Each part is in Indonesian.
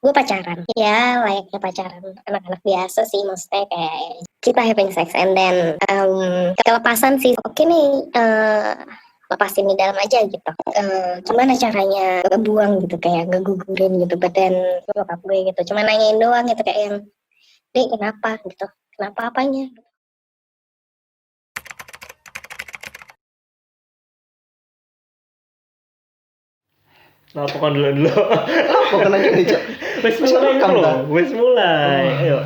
Gue pacaran, ya layaknya pacaran anak-anak biasa sih, maksudnya kayak kita having sex and then kelepasan sih. Oke nih, lepasin di dalam aja gitu. Gimana caranya ngebuang gitu, kayak ngegugurin gitu badan bokap gue gitu. Cuma nanyain doang gitu, kayak yang, Dek kenapa gitu, kenapa apanya. Lapokan dulu. Apa kena gini, Cok? Wes mulai lho, wes mulai. Ayo.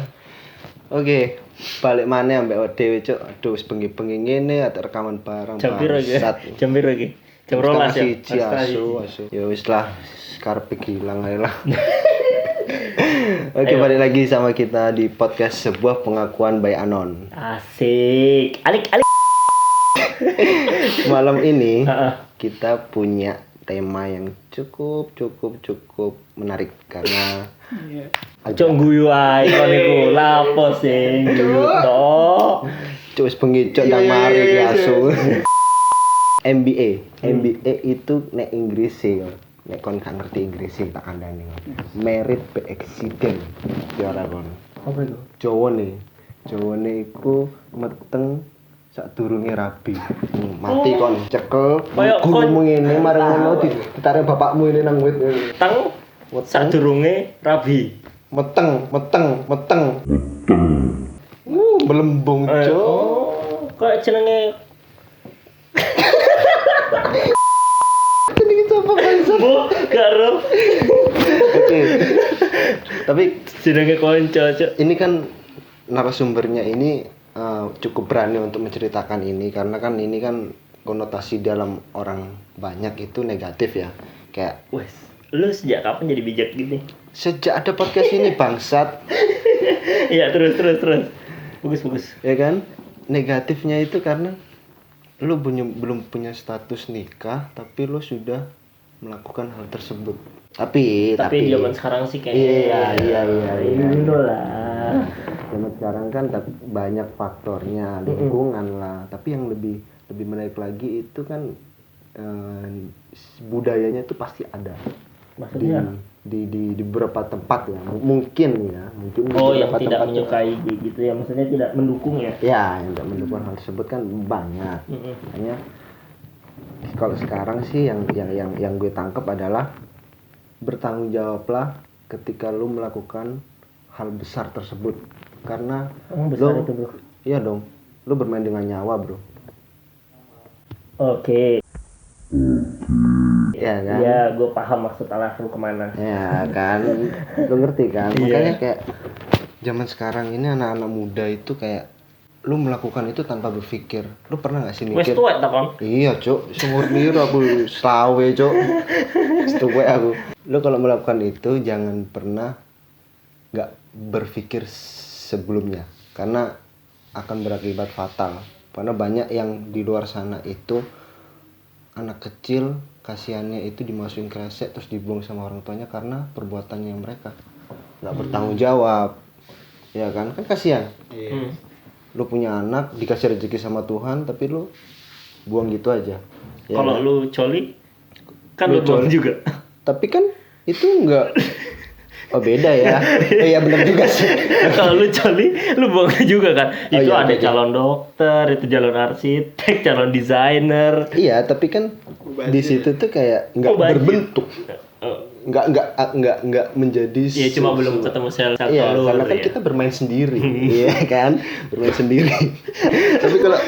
Oke, balik mana ambek dhewe, Cok. Aduh, wis bengi-bengi ngene ate rekaman bareng. Jam piro iki? Jam piro iki? Jam 12 ya. Asu. Ya wis lah, karepe hilang ae lah. Oke, balik lagi sama kita di podcast sebuah pengakuan by Anon. Asik. Alik. Malam ini kita punya tema yang cukup menarik karena Cok guyu ae kon iku. Lapo sing guyu tok. Cuk wis bengi cok ndang mari ki asu. MBA itu nek Inggris ya. Nek kon gak ngerti Inggris tak kandhani. Married by accident. Ya ora kon. Apa itu? Jawane iku meteng sadurunge rabi. Mati kon cekel gurumu ngene marang ngono ditarik bapakmu ini nang wit. Teng sadurunge rabi. Meteng. Belembung, Cuk. Oh, kok jenenge Ini apa bangsa? Bu, karo. Oke. Tapi Jenenge konco, Cuk. ini kan narasumbernya ini cukup berani untuk menceritakan ini karena kan ini kan konotasi dalam orang banyak itu negatif ya. Kayak Wes, lu sejak kapan jadi bijak gini? sejak ada podcast ini bangsat. Iya, terus. Bagus. Ya kan? Negatifnya itu karena lu belum punya status nikah tapi lu sudah melakukan hal tersebut. Tapi zaman sekarang sih kayak iya. lah. Zaman sekarang kan banyak faktornya, lingkungan lah. Tapi yang lebih menarik lagi itu kan budayanya itu pasti ada. Maksudnya di beberapa tempat ya. Mungkin oh, yang beberapa tidak tempat menyukai gitu ya, maksudnya tidak mendukung ya. Ya, yang tidak mendukung hal tersebut kan banyak. Makanya kalau sekarang sih yang gue tangkap adalah bertanggung jawablah ketika lu melakukan hal besar tersebut. Karena besar itu, Bro. Iya dong. Lu bermain dengan nyawa, Bro. Oke. Ya kan? Ya, gue paham maksud Allah lu kemana. Ya kan? Lu ngerti kan? Makanya kayak zaman sekarang ini anak-anak muda itu kayak lu melakukan itu tanpa berpikir. Lu pernah gak sih mikir? Wes tuwek ta, Kon? Iya, Cuk. Seumur hidup aku selawe, Cuk. Setuwek aku. Lu kalau melakukan itu jangan pernah gak berpikir sebelumnya. Karena akan berakibat fatal. Karena banyak yang di luar sana itu anak kecil kasihannya itu dimasukin kresek terus dibuang sama orang tuanya karena perbuatannya mereka nggak bertanggung jawab, ya kan kasihan. Lu punya anak dikasih rezeki sama Tuhan tapi lu buang gitu aja ya. Kalau kan? lu coli kan lu buang juga, tapi kan itu enggak beda ya. Iya benar juga sih. Kalau lu coli lu buang juga kan. Itu iya, ada beda. calon dokter, itu calon arsitek, calon desainer. Iya tapi kan di situ tuh kayak nggak berbentuk, nggak menjadi. Iya cuma belum ketemu sel telur. Iya karena kan kita bermain sendiri, iya kan bermain sendiri. Tapi kalau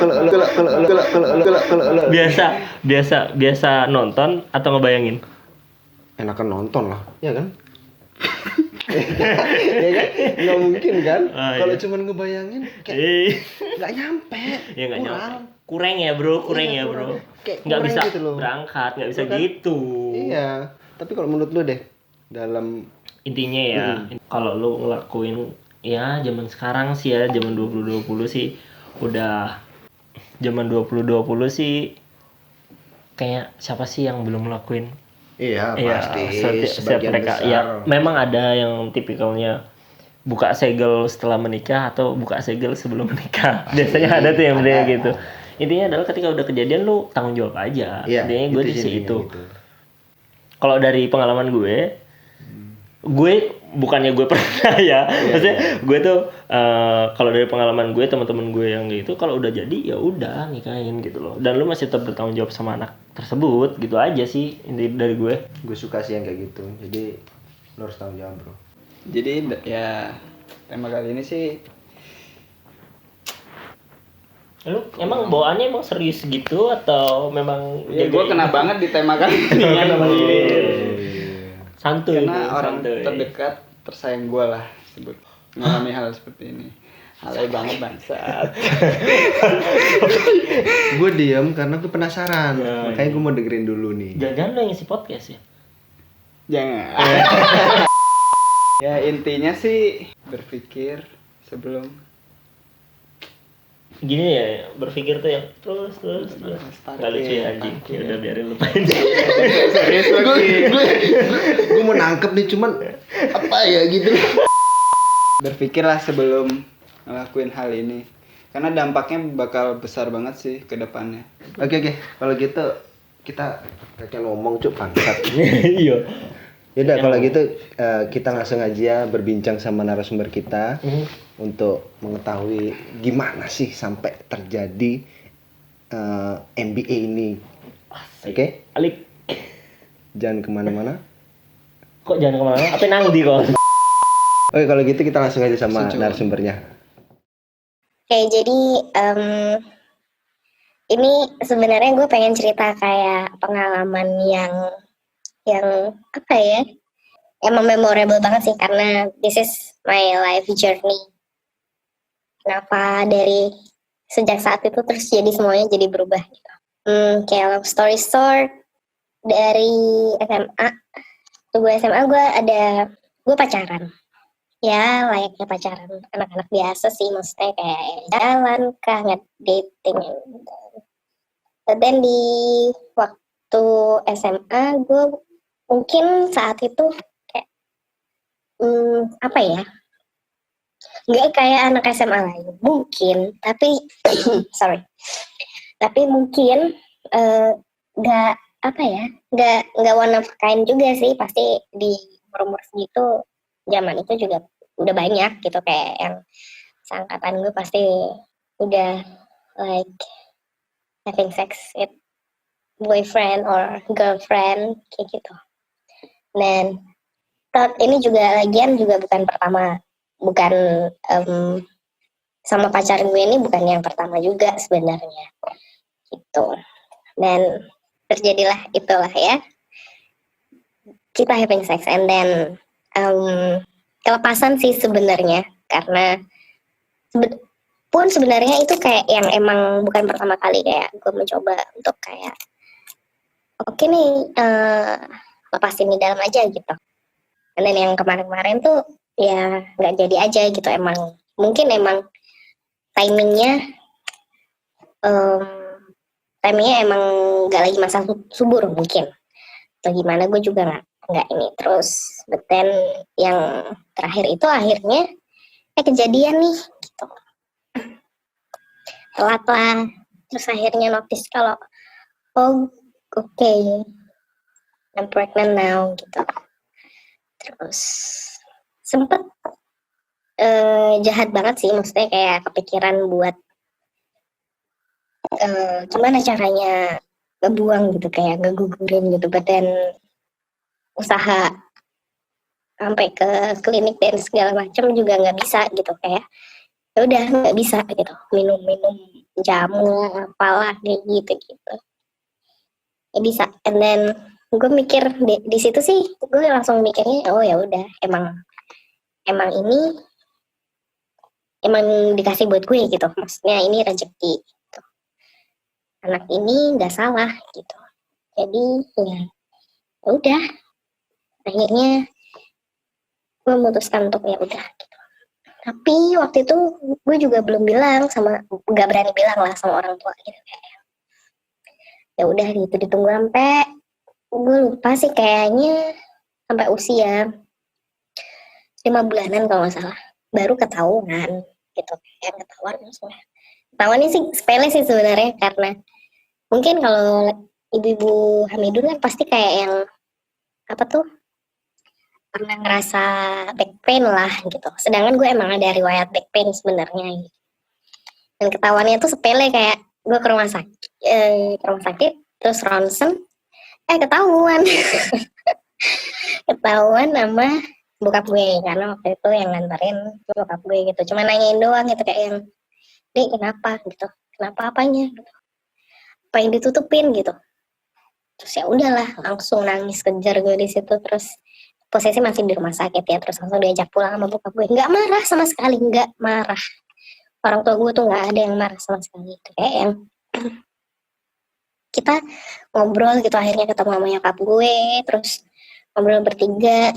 biasa nonton atau ngebayangin? Enakan nonton lah, ya kan? Ya kan? Nggak mungkin kan? Kalau iya. cuma ngebayangin kayak nggak nyampe. Ya nggak nyampe. Kurang ya bro. Nggak bisa gitu loh. Berangkat, nggak bisa kan? gitu. Iya. Tapi kalau menurut lu deh, dalam intinya ya, kalau lu ngelakuin ya zaman sekarang sih ya, zaman 2020 sih udah zaman 2020 sih kayak siapa sih yang belum ngelakuin? Iya pasti sebagian mereka besar. Ya memang ada yang tipikalnya buka segel setelah menikah atau buka segel sebelum menikah. Biasanya ada tuh yang bener gitu. Intinya adalah ketika udah kejadian lu tanggung jawab aja. Iya, intinya gue di situ. gitu. Kalau dari pengalaman gue bukannya gue pernah ya, maksudnya gue tuh kalau dari pengalaman gue, teman-teman gue yang gitu, kalau udah jadi ya udah nikahin gitu loh, dan lu masih tetap bertanggung jawab sama anak tersebut, gitu aja sih inti dari gue. Gue suka sih yang kayak gitu, jadi lo harus tanggung jawab bro. Jadi ya tema kali ini sih Lu emang bawaannya emang serius gitu atau memang ya gue kena banget di tema kali ini ya. Santuy Karena bro, orang santuy. terdekat tersayang gue lah sebut mengalami hal seperti ini. Alay banget bangsat. Gue diam karena gue penasaran, Ya, makanya gue mau dengerin dulu nih. Jangan lo yang ngisi podcast ya. Jangan. Ya intinya sih berpikir sebelum Gini ya, berpikir tuh yang terus nggak lucu ya anjing. Ya udah biarin lupain. serius lagi. Gue mau nangkep nih, cuman apa ya gitu. Berpikirlah sebelum ngelakuin hal ini. Karena dampaknya bakal besar banget sih ke depannya. Oke, kalau gitu kita kayak ngomong cuk bangsat. Iya. Yaudah kalau gitu kita langsung aja berbincang sama narasumber kita untuk mengetahui gimana sih sampai terjadi MBA ini. Oke? Alik, Jangan kemana-mana. kok jangan kemana-mana? Apa nang di kok? Oke kalau gitu kita langsung aja sama narasumbernya. Oke, jadi ini sebenarnya gue pengen cerita kayak pengalaman yang apa ya, emang memorable banget sih, karena this is my life journey. Kenapa dari sejak saat itu terus jadi semuanya jadi berubah gitu. Kayak long story short, dari SMA, gue SMA gue pacaran. Ya layaknya pacaran anak-anak biasa sih, maksudnya kayak jalan kah, nge-dating. Dan di waktu SMA gue mungkin saat itu kayak apa ya, nggak kayak anak SMA lain mungkin, tapi tapi mungkin nggak apa ya, nggak one of kind juga sih. Pasti di umur segitu, zaman itu juga udah banyak gitu, kayak yang seangkatan gue pasti udah like having sex with boyfriend or girlfriend kayak gitu. Dan ini juga lagian juga bukan sama pacar gue ini bukan yang pertama juga sebenarnya gitu. Dan terjadilah itulah ya, kita having sex and then kelepasan sih sebenarnya, karena sebenarnya itu kayak yang emang bukan pertama kali kayak gue mencoba untuk kayak oke nih lepasin di dalam aja gitu. Dan yang kemarin-kemarin tuh ya nggak jadi aja gitu. Mungkin emang timingnya emang nggak lagi masa subur mungkin, atau gimana gue juga nggak ini. Terus but then yang terakhir itu akhirnya kejadian nih gitu, telat lah. Terus akhirnya notice kalau okay, I'm pregnant now gitu. Terus sempet jahat banget sih, maksudnya kayak kepikiran buat gimana caranya ngebuang gitu, kayak ngegugurin gitu. Badan usaha sampai ke klinik dan segala macam juga nggak bisa gitu, kayak ya udah nggak bisa gitu, minum jamu apalah kayak gitu ya bisa. And then gue mikir di situ sih, gue langsung mikirnya oh ya udah, emang ini emang dikasih buat gue gitu, maksudnya ini rezeki gitu. Anak ini nggak salah gitu. Jadi ya udah, akhirnya gue memutuskan untuk ya udah gitu. Tapi waktu itu gue juga belum bilang nggak berani bilang lah sama orang tua gitu, kayak ya udah gitu, ditunggu sampai gue lupa sih, kayaknya sampai usia 5 bulanan kalau nggak salah baru ketahuan gitu. Kayak ketahuannya sih sepele sih sebenarnya, karena mungkin kalau ibu-ibu hamil dulu kan pasti kayak yang apa tuh pernah ngerasa back pain lah gitu. Sedangkan gue emang ada riwayat back pain sebenarnya gitu. Dan ketahuannya tuh sepele, kayak gue ke rumah sakit terus ronsen, ketahuan ketahuan sama bokap gue, karena waktu itu yang nganterin bokap gue gitu. Cuma nanyain doang gitu, kayak yang, "Dek, kenapa?" gitu. "Kenapa apanya?" gitu. "Apa yang ditutupin?" gitu. Terus ya udahlah, langsung nangis kejar gue di situ. Terus posisi masih di rumah sakit ya, terus langsung diajak pulang sama bokap gue. Nggak marah sama sekali, nggak marah. Orang tua gue tuh nggak ada yang marah sama sekali. Kayak yang kita ngobrol gitu, akhirnya ketemu sama nyokap gue, terus ngobrol bertiga.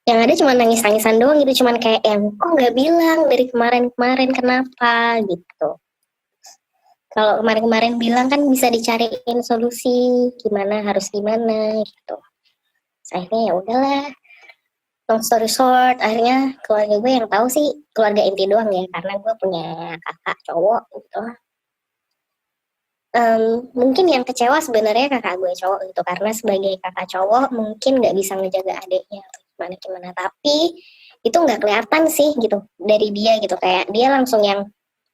Yang ada cuma nangis-nangisan doang gitu, cuman kayak yang, kok nggak bilang dari kemarin-kemarin, kenapa gitu. Kalau kemarin-kemarin bilang kan bisa dicariin solusi, harus gimana gitu. Akhirnya ya udahlah, long story short, akhirnya keluarga gue yang tahu sih keluarga inti doang ya, karena gue punya kakak cowok gitu. Mungkin yang kecewa sebenarnya kakak gue cowok gitu, karena sebagai kakak cowok mungkin nggak bisa ngejaga adiknya atau gimana, tapi itu nggak kelihatan sih gitu dari dia gitu, kayak dia langsung yang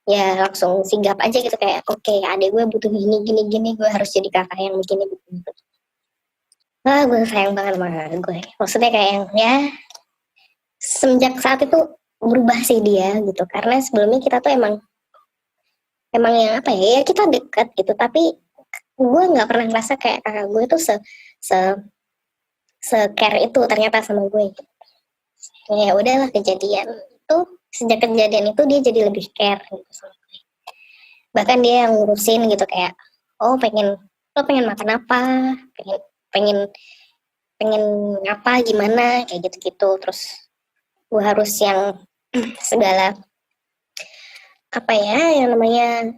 ya langsung sigap aja gitu, kayak oke, adik gue butuh gini, gue harus jadi kakak yang begini gitu. Gue sayang banget sama gue, maksudnya kayak yang ya semenjak saat itu berubah sih dia gitu, karena sebelumnya kita tuh emang yang apa ya, kita dekat gitu, tapi gue nggak pernah ngerasa kayak kakak gue tuh se care itu ternyata sama gue gitu. Ya udahlah, sejak kejadian itu dia jadi lebih care gitu sama gue. Bahkan dia yang ngurusin gitu, kayak lo pengen makan apa, pengen pengen apa gimana kayak gitu-gitu. Terus gue harus yang segala apa ya yang namanya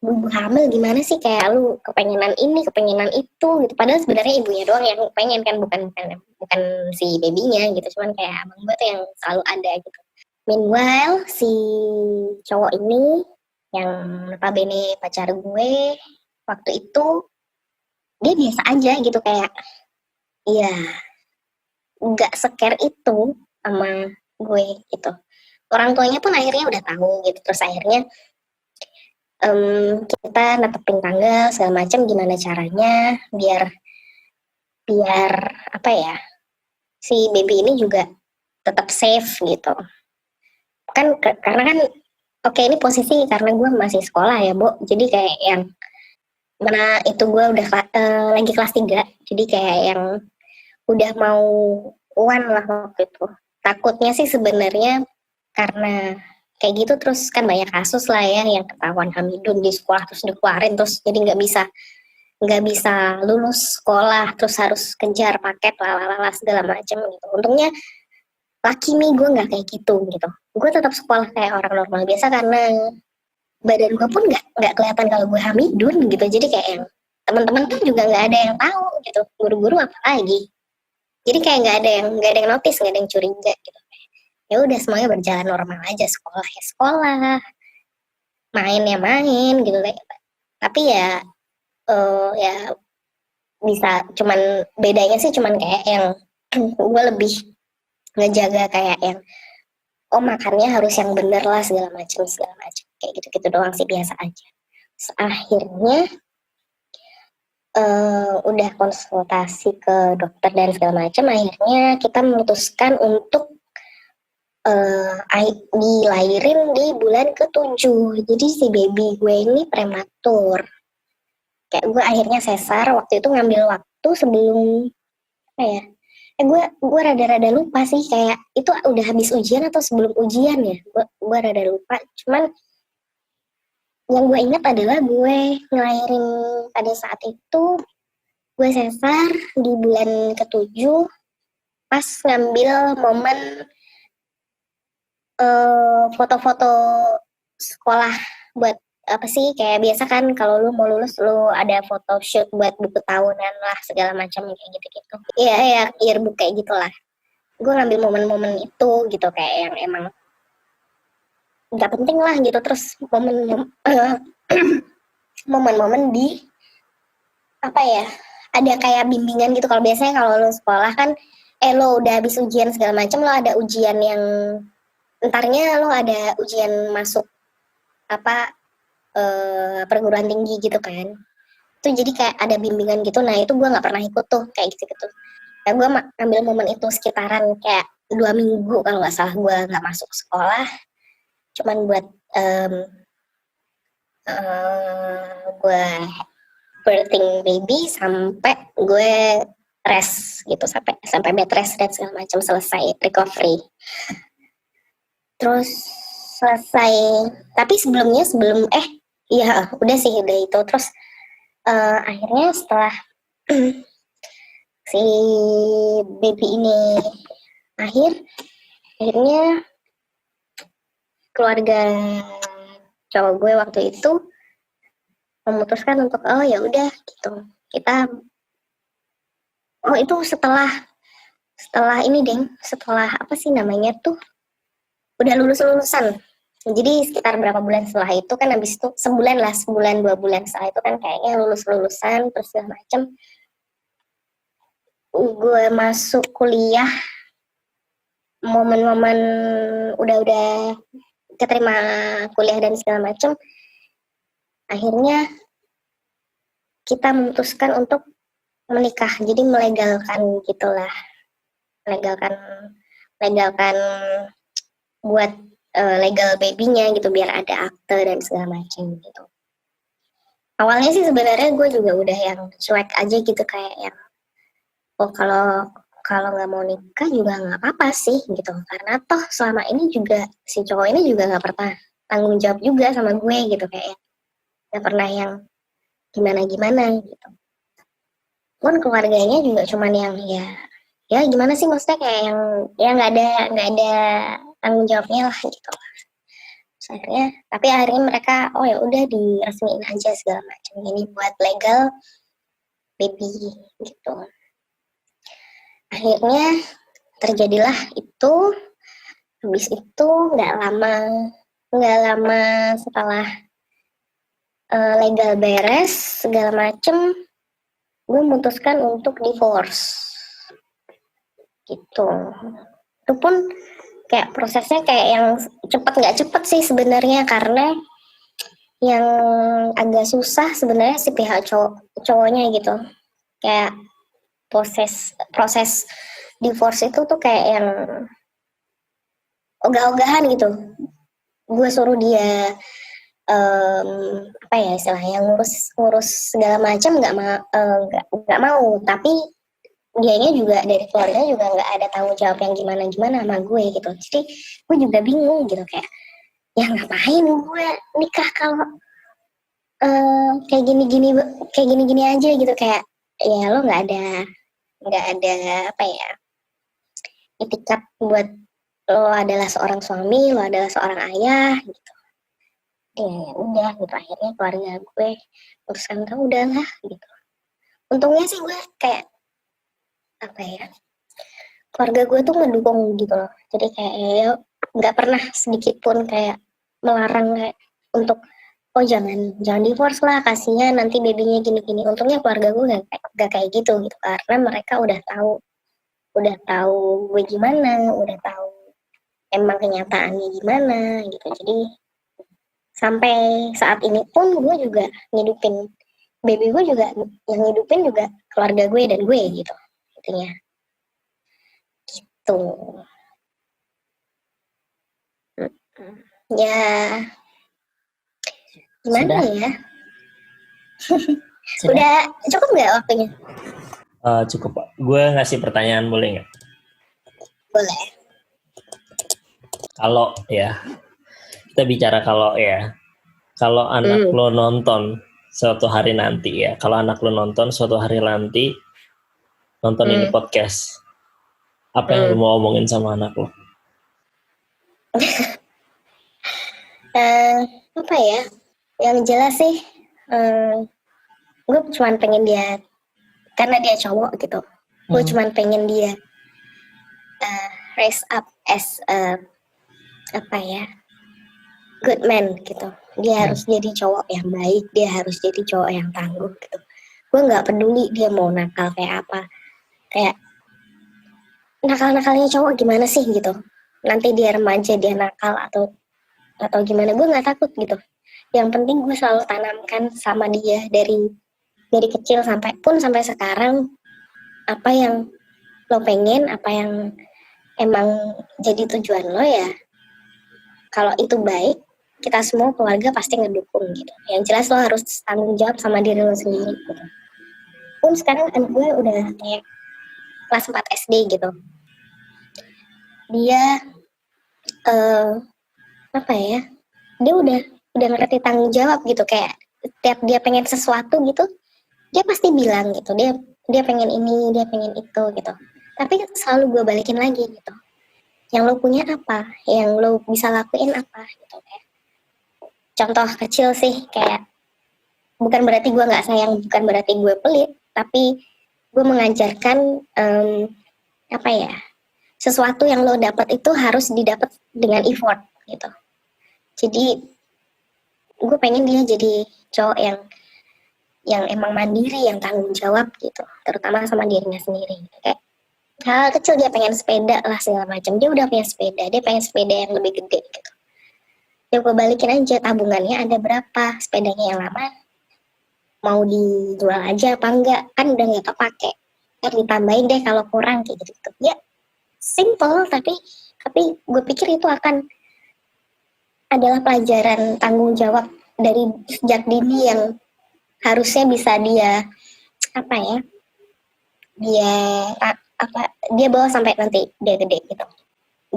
ibu hamil gimana sih, kayak lu kepengenan ini kepengenan itu gitu, padahal sebenarnya ibunya doang yang pengen kan, bukan si babynya gitu, cuman kayak abang gue tuh yang selalu ada gitu. Meanwhile si cowok ini yang notabene pacar gue waktu itu, dia biasa aja gitu, kayak iya nggak secare itu sama gue gitu. Orang tuanya pun akhirnya udah tahu gitu, terus akhirnya kita netepin tanggal segala macam, gimana caranya biar apa ya, si baby ini juga tetap safe gitu kan, karena kan oke, ini posisi karena gue masih sekolah ya, Bo, jadi kayak yang mana itu gue udah lagi kelas 3, jadi kayak yang udah mau uan lah waktu itu. Takutnya sih sebenarnya karena kayak gitu, terus kan banyak kasus lah ya yang ketahuan hamidun di sekolah terus dikeluarin, terus jadi nggak bisa lulus sekolah, terus harus kejar paket lalala segala macam gitu. Untungnya laki nih gue nggak kayak gitu. Gue tetap sekolah kayak orang normal biasa, karena badan gue pun nggak kelihatan kalau gue hamidun gitu. Jadi kayak yang teman-teman pun juga nggak ada yang tahu gitu, guru-guru apa lagi. Jadi kayak nggak ada yang notice, nggak ada yang curiga gitu. Ya udah, semuanya berjalan normal aja, sekolah ya sekolah, main ya main gitu. Tapi ya ya bisa, cuman bedanya sih cuman kayak yang gue lebih ngejaga kayak yang makannya harus yang bener lah segala macam kayak gitu doang sih, biasa aja. Terus akhirnya udah konsultasi ke dokter dan segala macam, akhirnya kita memutuskan untuk dilahirin di bulan ke-7. Jadi si baby gue ini prematur. Kayak gue akhirnya sesar, waktu itu ngambil waktu sebelum apa ya? Gue rada-rada lupa sih, kayak itu udah habis ujian atau sebelum ujian ya. Gue rada lupa. Cuman yang gue ingat adalah gue ngelahirin pada saat itu, gue sesar di bulan ke-7 pas ngambil momen foto-foto sekolah buat apa sih, kayak biasa kan kalau lu mau lulus lu ada foto shoot buat buku tahunan lah segala macam kayak gitu-gitu. Iya ya, yearbook kayak gitulah. Gue ngambil momen-momen itu gitu, kayak yang emang nggak penting lah gitu. Terus momen-momen di apa ya, ada kayak bimbingan gitu. Kalau biasanya kalau lo sekolah kan lo udah habis ujian segala macam, lo ada ujian yang entarnya lo ada ujian masuk apa perguruan tinggi gitu kan. Itu jadi kayak ada bimbingan gitu. Nah itu gue nggak pernah ikut tuh kayak gitu. Nah gue ambil momen itu sekitaran kayak 2 minggu kalau nggak salah, gue nggak masuk sekolah, cuman buat gue birthing baby sampai gue rest gitu, sampai bed rest dan segala macam, selesai recovery. Terus selesai, tapi sebelum udah itu. Terus akhirnya setelah si baby ini akhirnya keluarga cowok gue waktu itu memutuskan untuk ya udah gitu, kita itu setelah ini setelah apa sih namanya tuh, udah lulusan. Jadi sekitar berapa bulan setelah itu kan, habis itu sebulan 2 bulan setelah itu kan kayaknya lulusan terus segala macem, gue masuk kuliah, momen-momen udah keterima kuliah dan segala macem, akhirnya kita memutuskan untuk menikah. Jadi melegalkan gitulah, legalkan buat legal babynya gitu, biar ada akte dan segala macam gitu. Awalnya sih sebenarnya gue juga udah yang cuek aja gitu, kayak yang kalau nggak mau nikah juga nggak apa-apa sih gitu, karena toh selama ini juga si cowok ini juga nggak pernah tanggung jawab juga sama gue gitu, kayak nggak pernah yang gimana gitu. Pun keluarganya juga cuman yang ya gimana sih, maksudnya kayak yang ya nggak ada tanggung jawabnya lah gitu. Tapi akhirnya mereka ya udah diresmiin aja segala macam ini buat legal baby gitu. Akhirnya terjadilah itu. Habis itu nggak lama setelah legal beres segala macem, gue memutuskan untuk divorce gitu. Itu pun kayak prosesnya kayak yang nggak cepet sih sebenarnya, karena yang agak susah sebenarnya si pihak cowoknya gitu. Kayak proses divorce itu tuh kayak yang ogah-ogahan gitu. Gue suruh dia apa ya istilahnya, ngurus segala macam, nggak mau, tapi dianya juga dari keluarga juga nggak ada tanggung jawab yang gimana sama gue gitu. Jadi gue juga bingung gitu, kayak ya ngapain gue nikah kalau kayak gini aja gitu, kayak ya lo nggak ada apa ya, etikat buat lo adalah seorang suami, lo adalah seorang ayah gitu. Ya udah gitu, akhirnya keluarga gue urusan udahlah gitu. Untungnya sih gue kayak apa ya, keluarga gue tuh mendukung gitu loh. Jadi kayak nggak pernah sedikit pun kayak melarang kayak untuk jangan divorce lah, kasihan nanti babynya gini. Untungnya keluarga gue nggak kayak gitu karena mereka udah tahu gue gimana, udah tahu emang kenyataannya gimana gitu. Jadi sampai saat ini pun gue juga ngidupin baby gue, juga yang ngidupin juga keluarga gue dan gue gitu intinya gitu. Ya gimana Sudah? ya. Sudah? Udah cukup nggak waktunya? Cukup Pak. Gue ngasih pertanyaan boleh nggak? Boleh. Kalau ya, kita bicara kalau anak lo nonton suatu hari nanti ya, kalau anak lo nonton suatu hari nanti nonton ini podcast, apa yang lo mau omongin sama anak lo? Apa ya? Yang jelas sih, gue cuma pengen dia, karena dia cowok gitu, gue cuma pengen dia raise up as apa ya, good man gitu. Dia harus jadi cowok yang baik, dia harus jadi cowok yang tangguh gitu. gue nggak peduli dia mau nakal kayak apa, kayak nakal-nakalnya cowok gimana sih gitu, nanti dia remaja dia nakal atau gimana, gue nggak takut gitu. Yang penting gue selalu tanamkan sama dia dari kecil sampai sekarang, apa yang lo pengen, apa yang emang jadi tujuan lo ya, kalau itu baik kita semua keluarga pasti ngedukung gitu. Yang jelas lo harus tanggung jawab sama diri lo sendiri gitu. Pun sekarang anak gue udah kayak kelas 4 SD gitu, dia apa ya, dia udah ngerti tanggung jawab gitu, kayak setiap dia pengen sesuatu gitu dia pasti bilang gitu, dia pengen ini, dia pengen itu gitu, tapi selalu gue balikin lagi gitu, yang lo punya apa, yang lo bisa lakuin apa gitu. Kayak contoh kecil sih, kayak bukan berarti gue nggak sayang, bukan berarti gue pelit, tapi gue mengajarkan apa ya, sesuatu yang lo dapat itu harus didapat dengan effort gitu. Jadi gue pengen dia jadi cowok yang emang mandiri, yang tanggung jawab gitu, terutama sama dirinya sendiri. Kayak hal kecil, dia pengen sepeda lah segala macam, dia udah punya sepeda, dia pengen sepeda yang lebih gede gitu. Ya gue balikin aja tabungannya ada berapa, sepedanya yang lama mau dijual aja apa enggak, kan udah nggak kepake, ntar ditambahin deh kalau kurang kayak gitu. Ya simple, tapi gue pikir itu akan adalah pelajaran tanggung jawab dari sejak dini yang harusnya bisa dia apa ya, dia dia bawa sampai nanti dia gede gitu.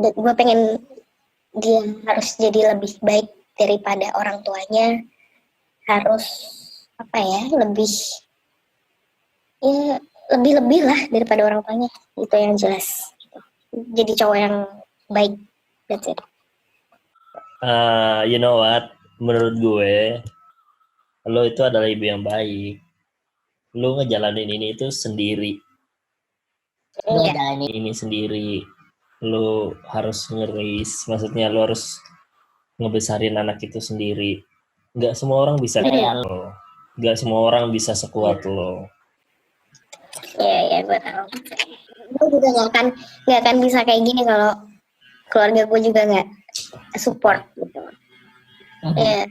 Gue pengen dia harus jadi lebih baik daripada orang tuanya, harus apa ya, lebih ya lebih lah daripada orang tuanya, itu yang jelas gitu. Jadi cowok yang baik, that's it. You know what? Menurut gue, lo itu adalah ibu yang baik. Lo ngejalanin ini itu sendiri. Lo ngejalanin ini sendiri. Lo harus ngeris, maksudnya lo harus ngebesarin anak itu sendiri. Nggak semua orang bisa kayak lo. Nggak semua orang bisa sekuat lo. Iya, gue tahu. Gue juga nggak akan bisa kayak gini kalau keluarga gue juga nggak support gitu. Iya.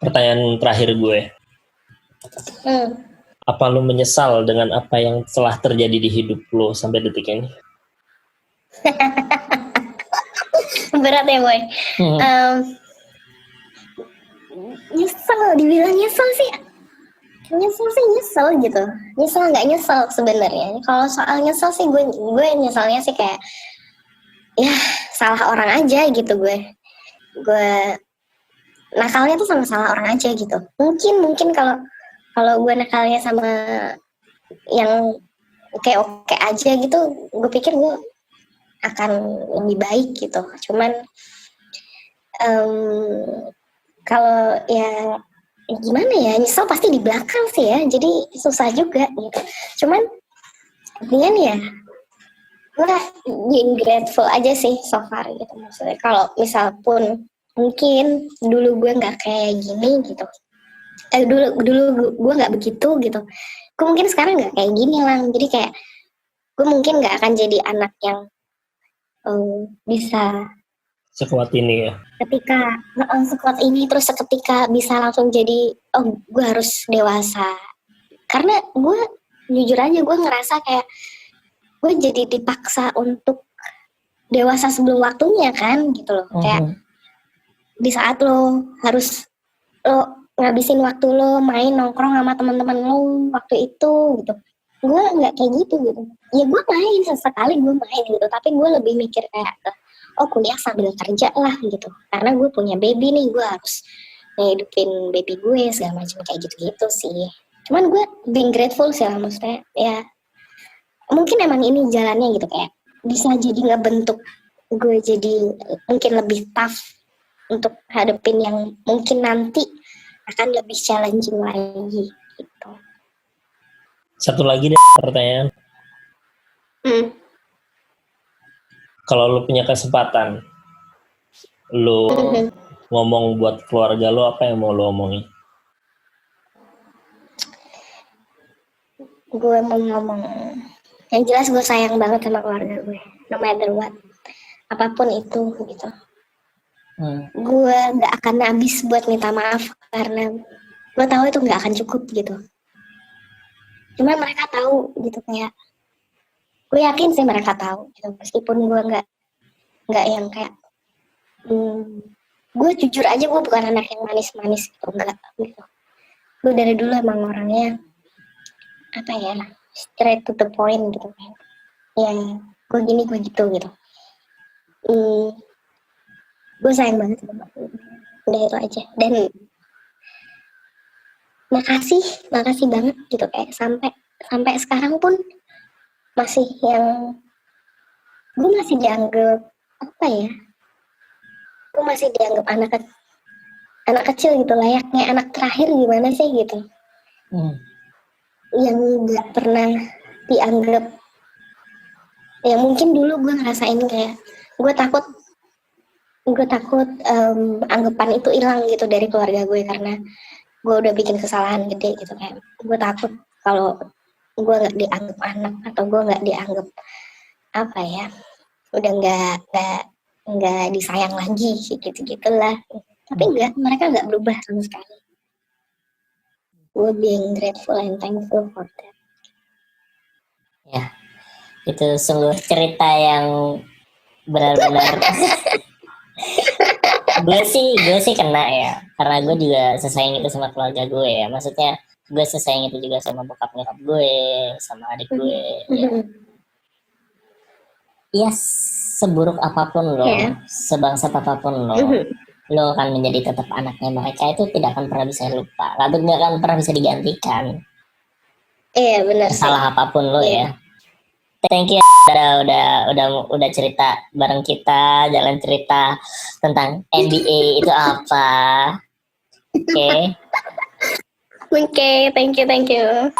Pertanyaan terakhir gue, apa lo menyesal dengan apa yang telah terjadi di hidup lo sampai detik ini? Berat ya boy. Nyesel, dibilang nyesel sih nyesel gitu. Nyesel nggak nyesel sebenarnya. Kalau soal nyesel sih gue nyesalnya sih kayak ya salah orang aja gitu. Gue nakalnya tuh sama salah orang aja gitu. Mungkin kalau gue nakalnya sama yang oke aja gitu, gue pikir gue akan lebih baik gitu. Cuman kalau ya gimana ya, nyesel pasti di belakang sih ya, jadi susah juga gitu. Cuman intinya ya gue being grateful aja sih so far gitu. Maksudnya kalau misal pun mungkin dulu gue nggak kayak gini gitu, dulu gue nggak begitu gitu, gue mungkin sekarang nggak kayak gini lah. Jadi kayak gue mungkin nggak akan jadi anak yang bisa Sekuat ini ya. ketika sekuat ini, terus seketika bisa langsung jadi gue harus dewasa. Karena gue jujur aja gue ngerasa kayak gue jadi dipaksa untuk dewasa sebelum waktunya kan gitu loh. Kayak di saat lo harus ngabisin waktu lo main nongkrong sama teman-teman lo waktu itu gitu, gue nggak kayak gitu. Ya gue main sesekali, gue main gitu, tapi gue lebih mikir kayak kuliah sambil kerja lah gitu, karena gue punya baby nih, gue harus ngehidupin baby gue segala macam kayak gitu sih. Cuman gue being grateful sih lah, maksudnya ya mungkin emang ini jalannya gitu, kayak bisa jadi ngebentuk gue jadi mungkin lebih tough untuk hadepin yang mungkin nanti akan lebih challenging lagi gitu. Satu lagi deh pertanyaan. Kalau lo punya kesempatan, lo ngomong buat keluarga lo, apa yang mau lo omongin? gue mau ngomong, yang jelas gue sayang banget sama keluarga gue, no matter what, apapun itu gitu. Gue nggak akan habis buat minta maaf karena gue tahu itu nggak akan cukup gitu. Cuma mereka tahu gitu, kayak gue yakin sih mereka tahu gitu, meskipun gue nggak yang kayak gue jujur aja gue bukan anak yang manis-manis gitu, enggak gitu. Gue dari dulu emang orangnya apa ya, straight to the point gitu kan. Ya gue gini gue gitu gitu. Gue sayang banget sama gue. Udah itu aja. Dan makasih banget gitu, kayak sampai sekarang pun masih yang gue masih dianggap apa ya? Gue masih dianggap anak kecil gitu, layaknya anak terakhir gimana sih gitu. Yang nggak pernah dianggap, ya mungkin dulu gue ngerasain kayak gue takut anggapan itu hilang gitu dari keluarga gue karena gue udah bikin kesalahan gede gitu, kayak gue takut kalau gue nggak dianggap anak atau gue nggak dianggap apa ya, udah nggak disayang lagi gitu gitulah. Tapi enggak, mereka nggak berubah sama sekali. Gue being grateful and thankful for that. Ya, itu sungguh cerita yang benar-benar gue sih kena ya, karena gue juga sesayang itu sama keluarga gue ya. Maksudnya gue sesayang itu juga sama bokap nyokap gue, sama adik gue. Ya seburuk apapun lo, sebangsat apapun lo akan menjadi tetap anaknya mereka, itu tidak akan pernah bisa lupa, tidak akan pernah bisa digantikan. Iya benar. Salah apapun lo ya. Thank you udah cerita bareng kita, jalan cerita tentang NBA itu apa. Oke. Oke, thank you.